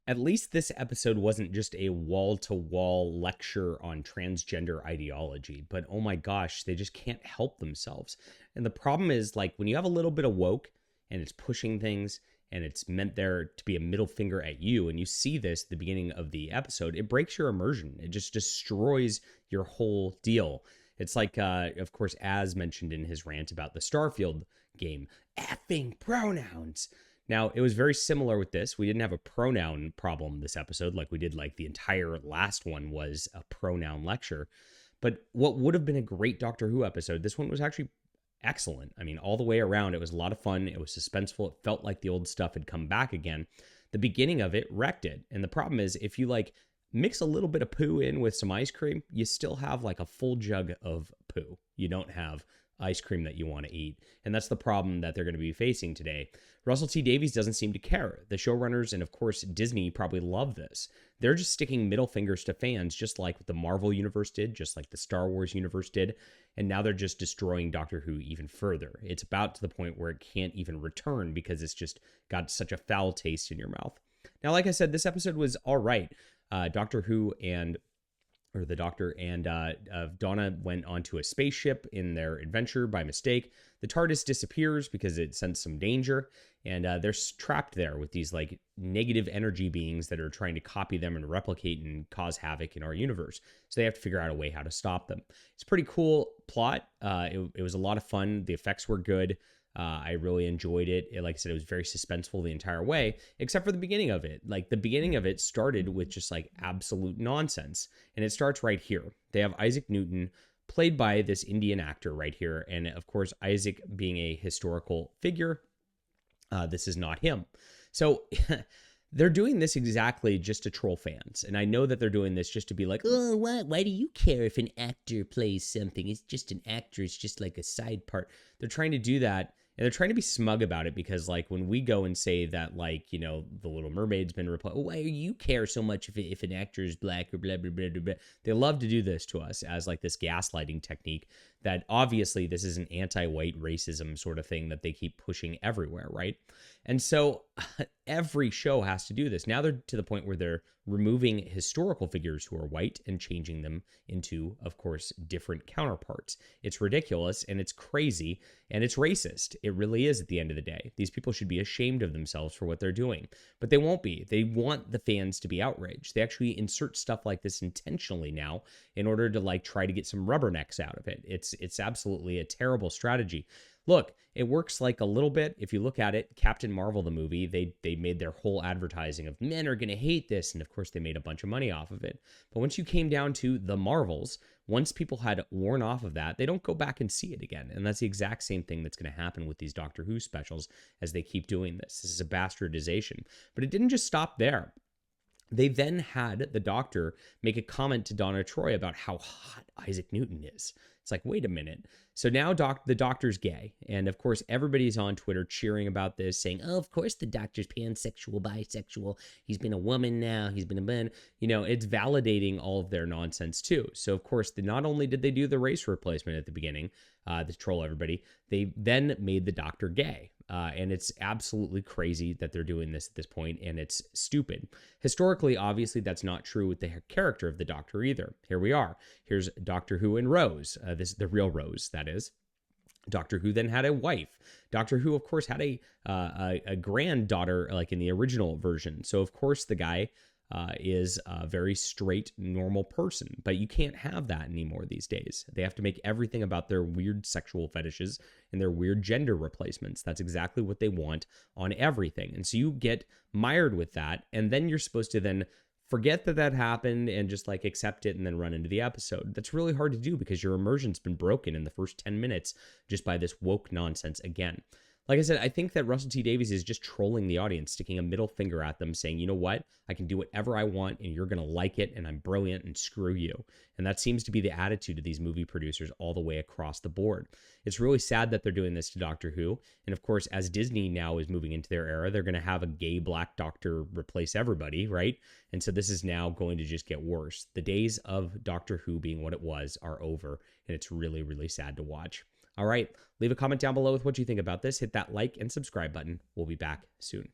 At least this episode wasn't just a wall to wall lecture on transgender ideology, but oh my gosh, they just can't help themselves. And the problem is, like, when you have a little bit of woke and it's pushing things and it's meant there to be a middle finger at you, and you see this at the beginning of the episode, it breaks your immersion. It just destroys your whole deal. It's like, of course, as mentioned in his rant about the Starfield game, effing pronouns. Now, it was very similar with this. We didn't have a pronoun problem this episode like we did, like the entire last one was a pronoun lecture. But what would have been a great Doctor Who episode, this one was actually excellent. I mean, all the way around, it was a lot of fun. It was suspenseful. It felt like the old stuff had come back again. The beginning of it wrecked it. And the problem is, if you like mix a little bit of poo in with some ice cream, you still have like a full jug of poo. You don't have ice cream that you want to eat. And that's the problem that they're going to be facing today. Russel T Davies doesn't seem to care. The showrunners and, of course, Disney probably love this. They're just sticking middle fingers to fans, just like the Marvel universe did, just like the Star Wars universe did. And now they're just destroying Doctor Who even further. It's about to the point where it can't even return because it's just got such a foul taste in your mouth. Now, like I said, this episode was all right. Doctor Who and the Doctor and Donna went onto a spaceship in their adventure by mistake. The TARDIS disappears because it sensed some danger, and they're trapped there with these like negative energy beings that are trying to copy them and replicate and cause havoc in our universe. So they have to figure out a way how to stop them. It's a pretty cool plot. It was a lot of fun. The effects were good. I really enjoyed it. Like I said, it was very suspenseful the entire way, except for the beginning of it. Like the beginning of it started with just like absolute nonsense. And it starts right here. They have Isaac Newton, played by this Indian actor right here. And of course, Isaac being a historical figure, this is not him. So they're doing this exactly just to troll fans. And I know that they're doing this just to be like, oh, why do you care if an actor plays something? It's just an actor. It's just like a side part. They're trying to do that. And they're trying to be smug about it because, like, when we go and say that, like, you know, the Little Mermaid's been replaced, why do you care so much if an actor is black or blah, blah, blah, blah, blah. They love to do this to us as, like, this gaslighting technique that obviously this is an anti-white racism sort of thing that they keep pushing everywhere, right? And so every show has to do this. Now they're to the point where they're removing historical figures who are white and changing them into, of course, different counterparts. It's ridiculous and it's crazy and it's racist. It really is at the end of the day. These people should be ashamed of themselves for what they're doing, but they won't be. They want the fans to be outraged. They actually insert stuff like this intentionally now in order to like try to get some rubbernecks out of it. It's absolutely a terrible strategy. Look, it works like a little bit. If you look at it, Captain Marvel, the movie, they made their whole advertising of men are going to hate this. And of course, they made a bunch of money off of it. But once you came down to the Marvels, once people had worn off of that, they don't go back and see it again. And that's the exact same thing that's going to happen with these Doctor Who specials as they keep doing this. This is a bastardization. But it didn't just stop there. They then had the Doctor make a comment to Donna Troy about how hot Isaac Newton is. It's like, wait a minute. So now the Doctor's gay. And of course, everybody's on Twitter cheering about this, saying, oh, of course the Doctor's pansexual, bisexual. He's been a woman now. He's been a man. You know, it's validating all of their nonsense too. So of course, not only did they do the race replacement at the beginning, to troll everybody, they then made the Doctor gay. And it's absolutely crazy that they're doing this at this point, and it's stupid. Historically, obviously, that's not true with the character of the Doctor either. Here we are. Here's Doctor Who and Rose. This is the real Rose, that is. Doctor Who then had a wife. Doctor Who, of course, had a granddaughter, like in the original version. So, of course, the guy is a very straight, normal person. But you can't have that anymore these days. They have to make everything about their weird sexual fetishes and their weird gender replacements. That's exactly what they want on everything. And so you get mired with that, and then you're supposed to then forget that that happened and just like accept it and then run into the episode. That's really hard to do because your immersion's been broken in the first 10 minutes just by this woke nonsense again. Like I said, I think that Russel T Davies is just trolling the audience, sticking a middle finger at them, saying, you know what? I can do whatever I want and you're going to like it and I'm brilliant and screw you. And that seems to be the attitude of these movie producers all the way across the board. It's really sad that they're doing this to Doctor Who. And of course, as Disney now is moving into their era, they're going to have a gay black doctor replace everybody, right? And so this is now going to just get worse. The days of Doctor Who being what it was are over, and it's really, really sad to watch. All right, leave a comment down below with what you think about this. Hit that like and subscribe button. We'll be back soon.